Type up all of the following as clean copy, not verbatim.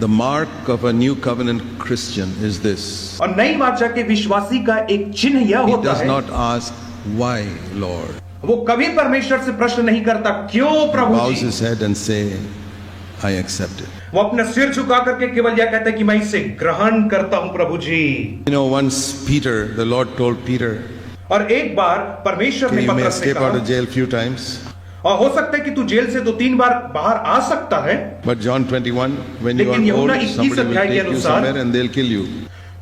The mark of a new covenant Christian is this. और नई वाचा के विश्वासी का एक चिन्ह यह He होता does है, not ask, why, Lord? वो कभी परमेश्वर से प्रश्न नहीं करता क्यों प्रभु Bows ji. his head and say, I accept it. वो अपना सिर झुका करके केवल यह कहता है कि मैं इसे ग्रहण करता हूं प्रभु जी। You know, once Peter, the Lord told Peter, और एक बार परमेश्वर ने you may पतरस से escape out of कहा, jail few times. और हो सकता है कि तू जेल से 2-3 बार बाहर आ सकता है, But John 21, when you लेकिन are यूहन्ना old, 21 somebody will अध्याय के take you अनुसार somewhere and they'll kill you.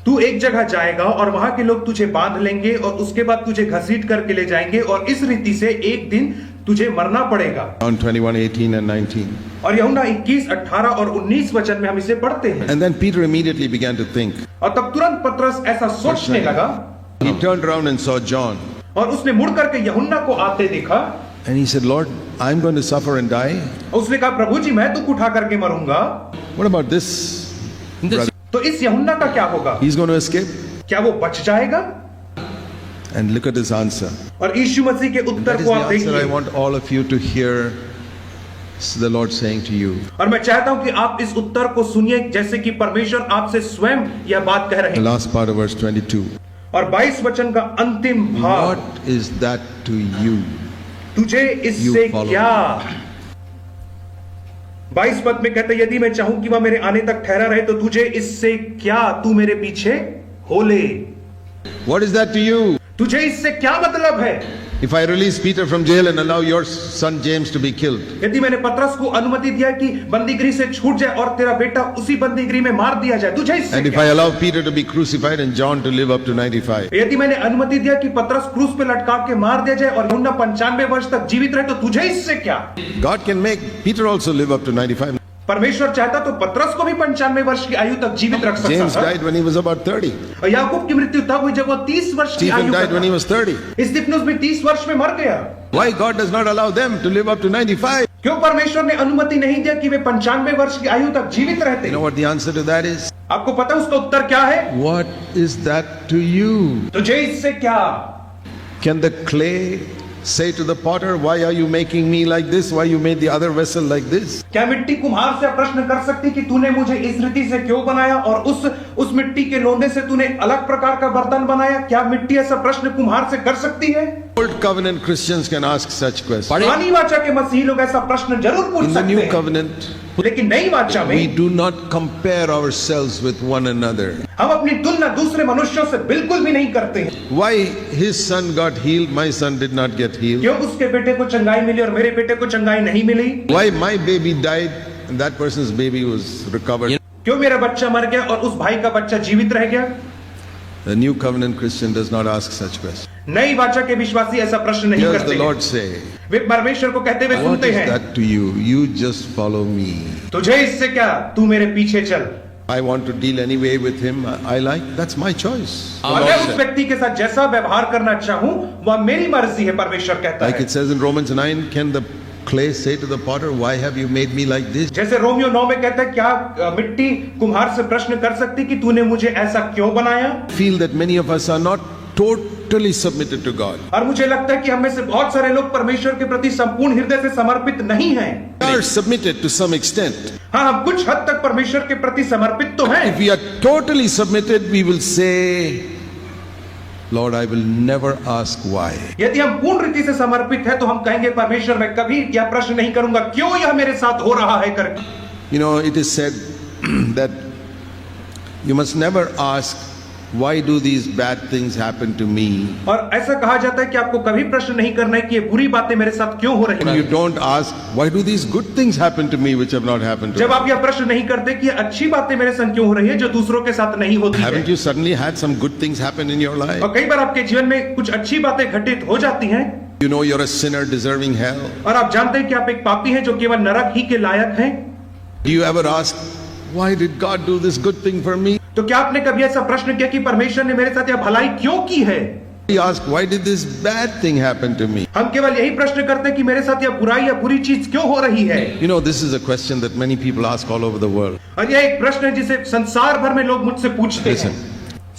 तू एक जगह जाएगा और वहां के लोग तुझे बांध लेंगे और उसके बाद तुझे घसीट करके ले जाएंगे और इस रीति से एक दिन तुझे मरना पड़ेगा। John 21, 18 and 19. और यूहन्ना 21, 18 और 19 वचन में हम इसे पढ़ते हैं। And then Peter immediately began to think. और तब तुरंत पतरस ऐसा सोचने लगा He turned around and saw John. और उसने मुड़ करके यूहन्ना को आते देखा। And he said, Lord, I'm going to suffer and die. उसने कहा प्रभु जी मैं तो उठा करके मरूंगा, What about this brother? तो इस यूहन्ना का क्या होगा? He's going to escape? क्या वो बच जाएगा? And look at his answer. और यीशु मसीह के That उत्तर is को the आप answer I देखिए। want all of you to hear the Lord saying to you. और मैं चाहता हूं कि आप इस उत्तर को सुनिए जैसे कि परमेश्वर आपसे स्वयं यह बात कह रहे The हैं। last part of verse 22. और 22 वचन का अंतिम भाग, What is that to you? तुझे इससे You follow क्या? 22 पद में कहते यदि मैं चाहूं कि वह मेरे आने तक ठहरा रहे तो तुझे इससे क्या, तू मेरे पीछे हो ले। What is that to you? तुझे इससे क्या मतलब है? If I release Peter from jail and allow your son James to be killed, यदि मैंने पतरस को अनुमति दिया कि बंदीगृह से छूट जाए और तेरा बेटा उसी बंदीगृह में मार दिया जाए, तुझे इससे and if क्या? I allow Peter to be crucified and John to live up to 95, यदि मैंने अनुमति दिया कि पतरस क्रूस पे लटका के मार दिया जाए और यूहन्ना 95 वर्ष तक जीवित रहे, तो तुझे इससे क्या? God can make Peter also live up to 95. परमेश्वर चाहता तो पतरस को भी 95 वर्ष की आयु तक जीवित रख सकता James था। died when he was about 30. और याकूब की मृत्यु तब हुई जब वो 30 वर्ष की Stephen आयु died when he का was 30. था। स्तिफनुस भी 30 वर्ष में मर गया। Why God does not allow them to live up to 95? क्यों परमेश्वर ने अनुमति नहीं दिया कि वे 95 वर्ष की आयु तक जीवित रहते? You know what the answer to that is? आपको पता है उसका उत्तर क्या है? What is that to you? तुझे इससे क्या? Can the clay say to the potter, why are you making me like this? Why you made the other vessel like this? क्या मिट्टी कुम्हार से प्रश्न कर सकती कि तूने मुझे इस रीति से क्यों बनाया और उस मिट्टी के लोंदे से तूने अलग प्रकार का बर्तन बनाया? क्या मिट्टी ऐसा प्रश्न कुम्हार से कर सकती है? Old covenant Christians can ask such questions. पुरानी वाचा के मसीही लोग ऐसा प्रश्न जरूर पूछ In the सकते new हैं, covenant, लेकिन नई वाचा we में do not compare ourselves with one another. हम अपनी तुलना दूसरे मनुष्यों से बिल्कुल भी नहीं करते हैं। Why his son got healed, my son did not get healed? क्यों उसके बेटे को चंगाई मिली और मेरे बेटे को चंगाई नहीं मिली? Why my baby died and that person's baby was recovered? क्यों मेरा बच्चा मर गया और उस भाई का बच्चा जीवित रह गया? The new covenant Christian does not ask such questions. नई वाचा के विश्वासी ऐसा प्रश्न नहीं Here's करते the हैं। Lord say, वे परमेश्वर को कहते हुए what सुनते is हैं, that to you? You just follow me. तुझे इससे क्या, तू मेरे पीछे चल। I want to deal anyway with him. I like, that's my choice. The और Lord मैं उस said. व्यक्ति के साथ जैसा व्यवहार करना चाहूं वह मेरी मर्जी है, परमेश्वर कहता Like है। it says in Romans 9, can the clay say to the potter, why have you made me like this? जैसे रोमियो 9 में कहता है, क्या मिट्टी कुम्हार से प्रश्न कर सकती कि तूने मुझे ऐसा क्यों बनाया? Feel that many of us are not totally submitted to God. और मुझे लगता है कि हम में से बहुत सारे लोग परमेश्वर के प्रति संपूर्ण हृदय से समर्पित नहीं हैं। We are submitted to some extent. हाँ, हम कुछ हद तक परमेश्वर के प्रति समर्पित तो हैं। If we are totally submitted, we will say, Lord, I will never ask why. यदि हम पूर्ण रीति से समर्पित हैं तो हम कहेंगे परमेश्वर मैं कभी यह प्रश्न नहीं करूंगा क्यों यह मेरे साथ हो रहा है करके। You know, it is said that you must never ask, why do these bad things happen to me? और ऐसा कहा जाता है कि आपको कभी प्रश्न नहीं करना है कि ये बुरी बातें मेरे साथ क्यों हो रही And you हैं। don't ask, why do these good things happen to me which have not happened to जब me? आप यह प्रश्न नहीं करते कि ये अच्छी बातें मेरे संग क्यों हो रही है जो दूसरों के साथ नहीं होती Haven't है। you suddenly had some good things happen in your life? और कई बार आपके जीवन में कुछ अच्छी बातें घटित हो जाती हैं You know you're a sinner deserving hell. और आप जानते हैं कि आप एक पापी हैं जो केवल नरक ही के लायक हैं। Do you ever ask, why did God do this good thing for me? तो क्या आपने कभी ऐसा प्रश्न किया कि परमेश्वर ने मेरे साथ यह भलाई क्यों की है? We ask, why did this bad thing happen to me? हम केवल यही प्रश्न करते हैं कि मेरे साथ यह बुराई या बुरी चीज क्यों हो रही है। You know, this is a question that many people ask all over the world. और यह एक प्रश्न है जिसे संसार भर में लोग मुझसे पूछते हैं। Listen.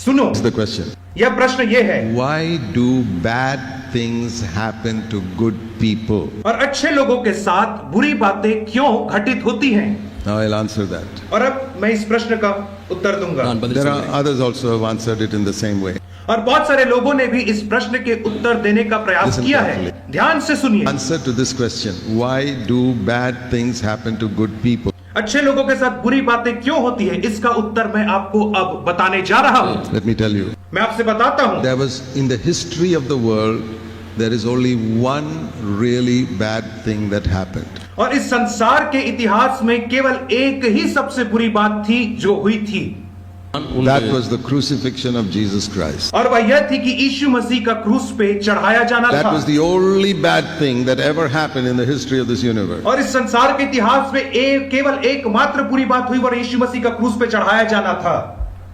सुनो, This is the question. यह प्रश्न ये है, why do bad things happen to good people? और अच्छे लोगों के साथ बुरी बातें क्यों घटित होती हैं? Now I'll answer that. और अब मैं इस प्रश्न का उत्तर दूंगा। There are others also who have answered it in the same way. और बहुत सारे लोगों ने भी इस प्रश्न के उत्तर देने का प्रयास Listen किया है। carefully. ध्यान से सुनिए। Answer to this question, why do bad things happen to good people? अच्छे लोगों के साथ बुरी बातें क्यों होती है, इसका उत्तर मैं आपको अब बताने जा रहा हूँ। Let me tell you. मैं आपसे बताता हूँ। There was, in the history of the world, there is only one really bad thing that happened. और इस संसार के इतिहास में केवल एक ही सबसे बुरी बात थी जो हुई थी, That was the crucifixion of Jesus Christ. और वह यह थी कि यीशु मसीह का क्रूस पे चढ़ाया जाना That था। was the only bad thing that ever happened in the history of this universe. और इस संसार के इतिहास में केवल एकमात्र बुरी बात हुई और यीशु मसीह का क्रूस पे चढ़ाया जाना था।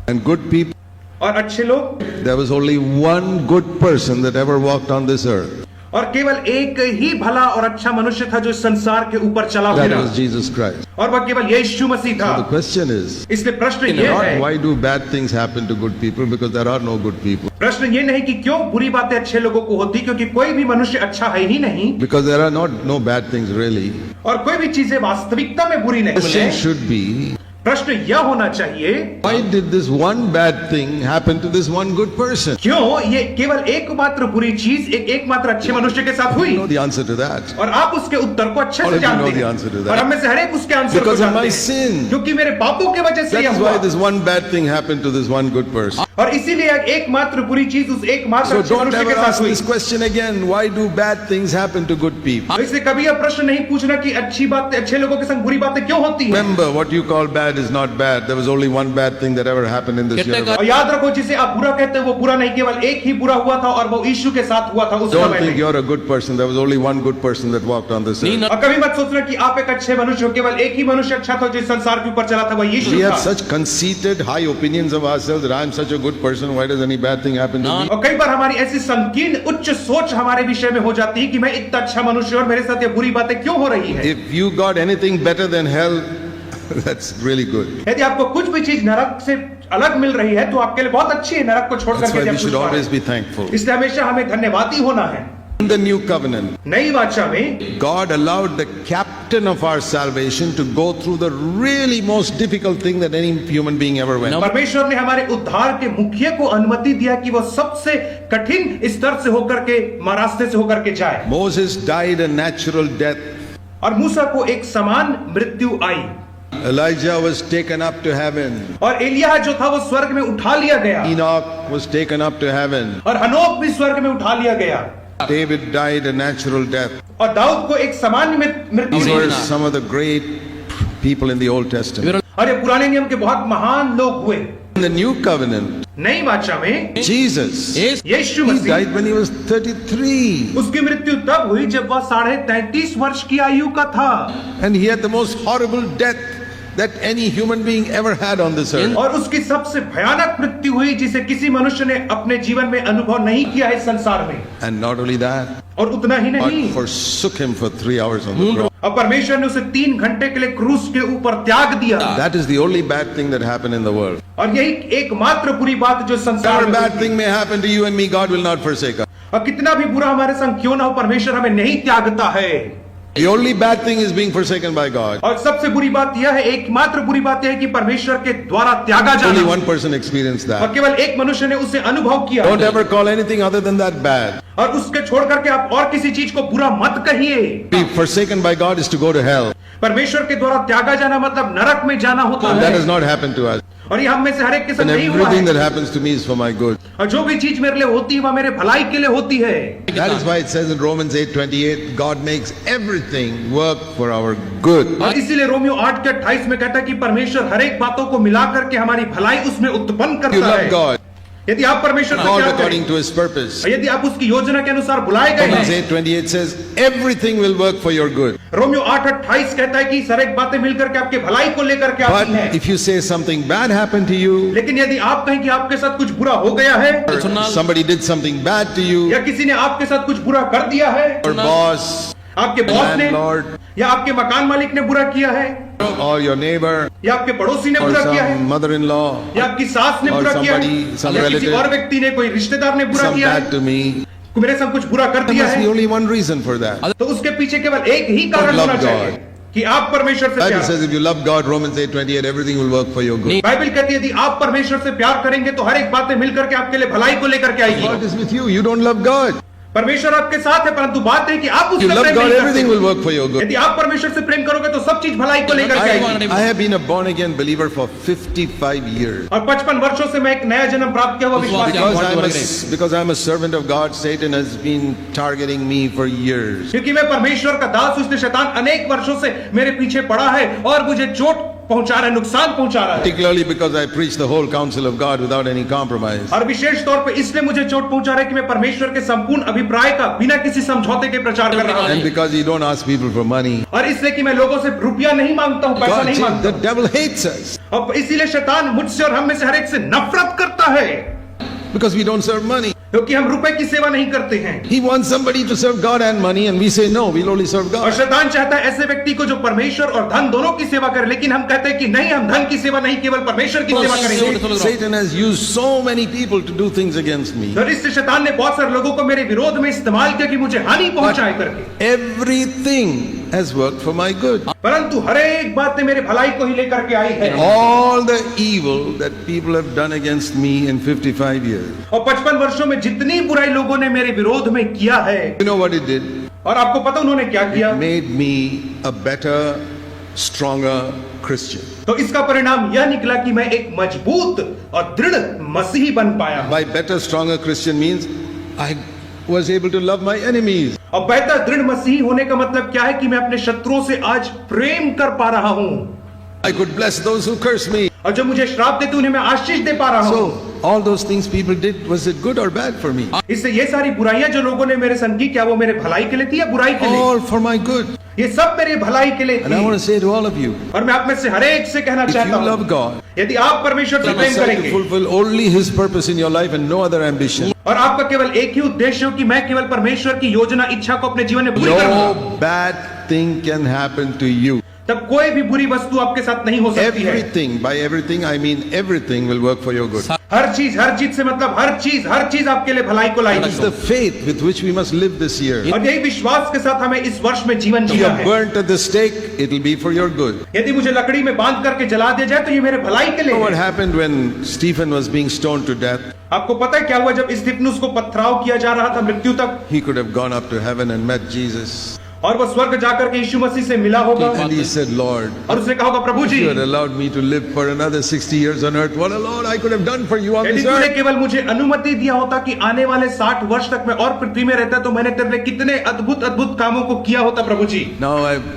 And good people, और अच्छे लोग, there was only one good person that ever walked on this earth. और केवल एक ही भला और अच्छा मनुष्य था जो इस संसार के ऊपर चला That फिरा, was Jesus Christ. और वह केवल यीशु मसीह था। So the question is, इसलिए प्रश्न ये not है, why do bad things happen to good people, because there are no good people. प्रश्न ये नहीं कि क्यों बुरी बातें अच्छे लोगों को होती, क्योंकि कोई भी मनुष्य अच्छा है ही नहीं, Because there are no bad things really. और कोई भी चीजें वास्तविकता में बुरी The नहीं question है। should be, प्रश्न यह होना चाहिए, why did this one bad thing happen to this one good person? क्यों ये केवल एकमात्र बुरी चीज एकमात्र अच्छे मनुष्य के साथ हुई? You know the answer to that. और आप उसके उत्तर को अच्छे All से of you know जानते the answer to हैं, that. और हम में से हर एक उसके आंसर को Because of जानते my हैं, sin. क्योंकि मेरे पापों के वजह से That यह is हुआ, why this one bad thing happened to this one good person. और इसीलिए एकमात्र बुरी चीज उस एकमात्र So अच्छे don't मनुष्य ever के साथ ask हुई। this question again. Why do bad things happen to good people? तो इसलिए कभी यह प्रश्न नहीं पूछना कि अच्छी बातें अच्छे लोगों के संग बुरी बातें क्यों होती हैं। Remember, what you call bad is not bad. There was only one bad thing that ever happened in this universe. और याद रखो, जिसे आप बुरा कहते हैं वो बुरा नहीं, केवल एक ही बुरा हुआ था और वो यीशु के साथ हुआ था उस Don't समय think में। you're a good person. There was only one good person that walked on this earth. और कभी मत सोचना कि आप एक अच्छे मनुष्य हो, केवल एक ही मनुष्य अच्छा था जो इस संसार के ऊपर चला था, वह यीशु We have था। such conceited, high opinions of ourselves that I'm such a good person. Why does any bad thing happen to me? और कई बार हमारी ऐसी संकीर्ण उच्च सोच हमारे विषय में हो जाती है कि मैं इतना अच्छा मनुष्य हूं और मेरे साथ ये बुरी बातें क्यों हो रही है। If you got anything better than hell, that's really good. यदि आपको कुछ भी चीज नरक से अलग मिल रही है तो आपके लिए बहुत अच्छी है, नरक को छोड़ That's करके why यदि we आप should कुछ पा रहे always हैं। be thankful. इसलिए हमेशा हमें धन्यवादी होना है। In the new covenant, नई वाचा में God allowed the captain of our salvation to go through the really most difficult thing that any human being ever went. परमेश्वर ने हमारे उद्धार के मुखिया को अनुमति दिया कि वो सबसे कठिन स्तर से होकर के रास्ते से होकर के जाए। Moses died a natural death. और मूसा को एक समान मृत्यु आई, Elijah was taken up to heaven. और एलिया जो था वो स्वर्ग में उठा लिया गया, Enoch was taken up to heaven. और हनोक भी स्वर्ग में उठा लिया गया, David died a natural death. और दाऊद को एक सामान्य मृत्यु These the. were some of the great people in the Old Testament. और ये पुराने नियम के बहुत महान लोग हुए। In the new covenant, नई वाचा में Jesus, Yeshu he Masih, died when he was 33. उसकी मृत्यु तब हुई जब वह 33.5 वर्ष की आयु का था, And he had the most horrible death that any human being ever had on this earth. और उसकी सबसे भयानक मृत्यु हुई जिसे किसी मनुष्य ने अपने जीवन में अनुभव नहीं किया है इस संसार में। And not only that, और उतना ही नहीं, God forsook him for 3 hours on the cross. और परमेश्वर ने उसे 3 घंटे के लिए क्रूस के ऊपर त्याग दिया। That is the only bad thing that happened in the world. और यही एकमात्र बुरी बात जो संसार Whatever में bad हुई। thing may happen to you and me, God will not forsake us. और कितना भी बुरा हमारे संग क्यों ना हो, परमेश्वर हमें नहीं त्यागता है। The only bad thing is being forsaken by God. और सबसे बुरी बात यह है, एकमात्र बुरी बात यह है कि परमेश्वर के द्वारा त्यागा Only जाना, one person experienced और that. केवल एक मनुष्य ने उसे अनुभव किया। Don't ever call anything other than that bad. और उसके छोड़ करके आप और किसी चीज को बुरा मत कहिए। Be forsaken by God is to go to hell. परमेश्वर के द्वारा त्यागा जाना मतलब नरक में जाना होता And that has है, not happened to us. और ये हम में से हर एक के साथ And नहीं हुआ everything that है। happens to me is for my good. और जो भी चीज मेरे लिए होती है वह मेरे भलाई के लिए होती है। That is why it says in Romans 8:28, God makes everything work for our good. और इसीलिए रोमियो 8:28 में कहता है कि परमेश्वर हर एक बातों को मिला करके हमारी भलाई उसमें उत्पन्न You करता love है। God, यदि आप परमेश्वर से called प्यार according करें, to His purpose. और यदि आप उसकी योजना के अनुसार बुलाए गए Romans हैं, 8:28 says everything will work for your good. Romeo 8:28 कहता है कि हर एक बातें मिलकर के आपके भलाई को लेकर के But आती हैं। if you say something bad happened to you, लेकिन यदि आप कहें कि आपके साथ कुछ बुरा हो गया है, or somebody did something bad to you, या किसी ने आपके साथ कुछ बुरा कर दिया है, or boss, आपके बॉस ने landlord, या आपके मकान मालिक ने बुरा किया है, or your neighbor, या आपके पड़ोसी ने or बुरा किया है, some mother-in-law, या आपकी सास ने or बुरा किया somebody, है, some या किसी relative, और व्यक्ति ने, कोई रिश्तेदार ने बुरा some किया bad है, to me. मेरे संग कुछ बुरा कर There दिया must be है, only one reason for that. तो उसके पीछे केवल एक ही कारण love होना चाहिए God. कि आप परमेश्वर से Bible प्यार says if you love God, Romans 8:28, everything will work for your good. Bible कहती है यदि आप परमेश्वर से प्यार करेंगे तो हर एक बातें मिलकर के आपके लिए भलाई को लेकर के आएगी। God is with you. You don't love God. परमेश्वर आपके साथ है, परंतु बात है कि आप You उससे love प्रेम God, नहीं everything will करते। work for your good. यदि आप परमेश्वर से प्रेम करोगे तो सब चीज भलाई को लेकर के आएगी। I have been a born again believer for 55 years. और 55 वर्षों से मैं एक नया जन्म प्राप्त किया हुआ विश्वासी हूं। Because I'm a servant of God, Satan has been targeting me for years. क्योंकि मैं परमेश्वर का दास हूं, इसलिए शैतान अनेक वर्षों से मेरे पीछे पड़ा है और मुझे चोट पहुंचा रहा है, नुकसान पहुंचा रहा है। Particularly because I preach the whole counsel of God without any compromise. और विशेष तौर पे इसलिए मुझे चोट पहुंचा रहा है कि मैं परमेश्वर के संपूर्ण अभिप्राय का बिना किसी समझौते के प्रचार कर रहा हूं। And because you don't ask people for money. और इसलिए कि मैं लोगों से रुपया नहीं मांगता हूं, पैसा God, नहीं मांगता the devil hates us हूं। और इसीलिए शैतान मुझसे और हम में से हर एक से नफरत करता है, because we don't serve money. क्योंकि हम रुपए की सेवा नहीं करते हैं। He wants somebody to serve God and money, and we say no, we'll only serve और God. शैतान चाहता है ऐसे व्यक्ति को जो परमेश्वर और धन दोनों की सेवा करे, लेकिन हम कहते हैं कि नहीं, हम धन की सेवा नहीं, केवल परमेश्वर की सेवा करेंगे। Satan has used so many people to do things against me. और इससे शैतान ने बहुत सारे लोगों को मेरे विरोध में इस्तेमाल किया कि मुझे हानि पहुंचाए करके। Everything has worked for my good. परंतु हर एक बात ने मेरे भलाई को ही लेकर के आई है। All the evil that people have done against me in 55 years. और 55 वर्षों में जितनी बुराई लोगों ने मेरे विरोध में किया है, You know what it did? और आपको पता उन्होंने क्या किया? It made me a better, stronger Christian. तो इसका परिणाम यह निकला कि मैं एक मजबूत और दृढ़ मसीही बन पाया। By better, stronger Christian means I was able to love my enemies. और बेहतर दृढ़ मसीही होने का मतलब क्या है कि मैं अपने शत्रुओं से आज प्रेम कर पा रहा हूं, I could bless those who curse me. और जो मुझे श्राप देते उन्हें मैं आशीष दे पा रहा हूं। So, all those things people did, was it good or bad for me? इससे ये सारी बुराइयां जो लोगों ने मेरे संग की, क्या वो मेरे भलाई के लिए थी या बुराई के लिए? All for my good. ये सब मेरे भलाई के लिए And I want थी। to say to all of you, और मैं आप में से हर एक से कहना if चाहता you love हूं, God, यदि आप परमेश्वर से you प्रेम decide to करेंगे fulfill only His purpose in your life and no other ambition, और आपका केवल एक ही उद्देश्य हो कि मैं केवल परमेश्वर की योजना, इच्छा को अपने जीवन में पूरी करूंगा, no bad thing can happen to you. तब कोई भी बुरी वस्तु आपके साथ नहीं हो सकती है। Everything, by everything I mean everything will work for your good. हर चीज से मतलब हर चीज आपके लिए भलाई को लाएगी। It's the faith with which we must live this year. और यही विश्वास के साथ हमें इस वर्ष में जीवन If you जीना are है। burnt at the stake, it will be for your good. यदि मुझे लकड़ी में बांध करके जला दिया जाए तो ये मेरे भलाई के You know लिए what है। happened when Stephen was being stoned to death? आपको पता है क्या हुआ जब स्तिफनुस को पथराव किया जा रहा था मृत्यु तक, He could have gone up to heaven and met Jesus. और वो स्वर्ग जाकर के यीशु मसीह से मिला होगा And he said, Lord, और उसने कहा होगा, प्रभु if ji, you had allowed me to live for another 60 years on earth, what a Lord I could have done for you on यदि this तूने earth. केवल मुझे अनुमति दिया होता कि आने वाले 60 वर्ष तक मैं और पृथ्वी में रहता तो मैंने तेरे लिए कितने अद्भुत अद्भुत कामों को किया होता प्रभु जी। Now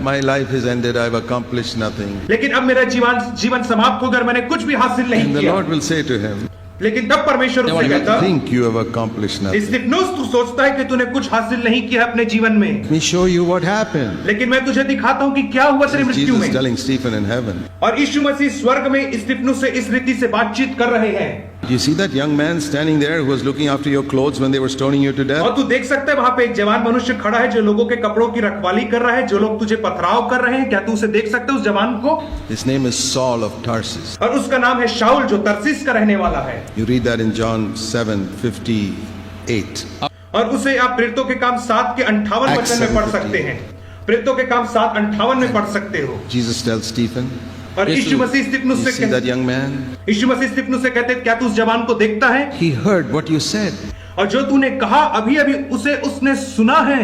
my life is ended. I've accomplished nothing. लेकिन अब मेरा जीवन समाप्त हो गया, मैंने कुछ भी हासिल नहीं And the किया। Lord will say to him, लेकिन तब परमेश्वर उससे you कहता, think you have accomplished nothing. स्तिफनुस तू सोचता है कि तूने कुछ हासिल नहीं किया अपने जीवन में, Let me show you what happened. लेकिन मैं तुझे दिखाता हूँ कि क्या हुआ तेरी मृत्यु Jesus में। telling Stephen in heaven. और यीशु मसीह स्वर्ग में स्तिफनुस से इस रीति से बातचीत कर रहे हैं। Do you see that young man standing there who was looking after your clothes when they were stoning you to death? और तू देख सकते है वहां पे एक जवान मनुष्य खड़ा है जो लोगों के कपड़ों की रखवाली कर रहा है, जो लोग तुझे पथराव कर रहे हैं। क्या तू उसे देख सकते है उस जवान को? His name is Saul of Tarsus. और उसका नाम है शाऊल जो तरसीस का रहने वाला है। You read that in John 7:58. और उसे आप प्रेरितों के काम 7 के 58 Acts वचन में पढ़ 7:58 सकते हैं। प्रेरितों के काम 7:58 में पढ़ सकते हो। Jesus tells Stephen, और यीशु मसीह स्तिफनुस you से see that young man? यीशु मसीह स्तिफनुस से कहते, क्या तू उस जवान को देखता है? He heard what you said. और जो तूने कहा अभी अभी उसे उसने सुना है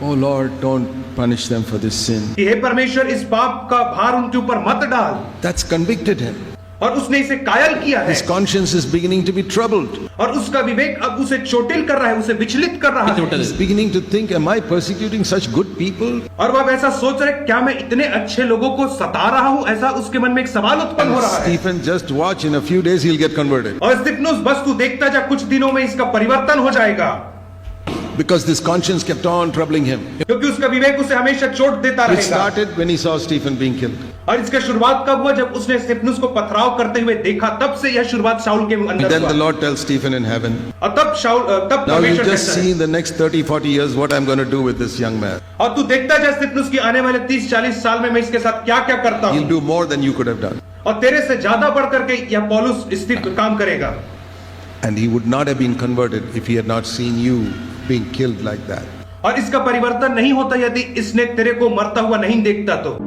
Oh Lord, don't punish them for this sin. कि हे परमेश्वर इस पाप का भार उनके ऊपर मत डाल। That's convicted him. और उसने इसे कायल किया है His conscience is beginning to be troubled. और उसका विवेक अब उसे चोटिल कर रहा है, उसे विचलित कर रहा है। He's beginning to think, am I persecuting such good people? और वह अब ऐसा सोच रहे, क्या मैं इतने अच्छे लोगों को सता रहा हूँ? ऐसा उसके मन में एक सवाल उत्पन्न हो रहा है। Stephen, just watch, in a few days he'll get converted. और स्तिफनुस बस तू देखता जा, कुछ दिनों में इसका परिवर्तन हो जाएगा। because this conscience kept on troubling him. क्योंकि उसका विवेक उसे हमेशा चोट देता It रहेगा। started when he saw Stephen being killed. और इसका शुरुआत कब हुआ? जब उसने स्तिफनुस को पथराव करते हुए देखा, तब से यह शुरुआत शाऊल के And अंदर then the हुआ। Lord tells Stephen in heaven, और तब now you परमेश्वर just कहता है, see in the next 30-40 years what I'm going to do with this young man. और तू देखता जा स्तिफनुस की आने वाले 30-40 साल में मैं इसके साथ क्या क्या करता He'll हूँ, do more than you could have done. और तेरे से ज्यादा बढ़ करके यह पौलुस स्थित काम करेगा। And he would not have been converted if he had not seen you being killed like that. और इसका परिवर्तन नहीं होता यदि इसने तेरे को मरता हुआ नहीं देखता तो।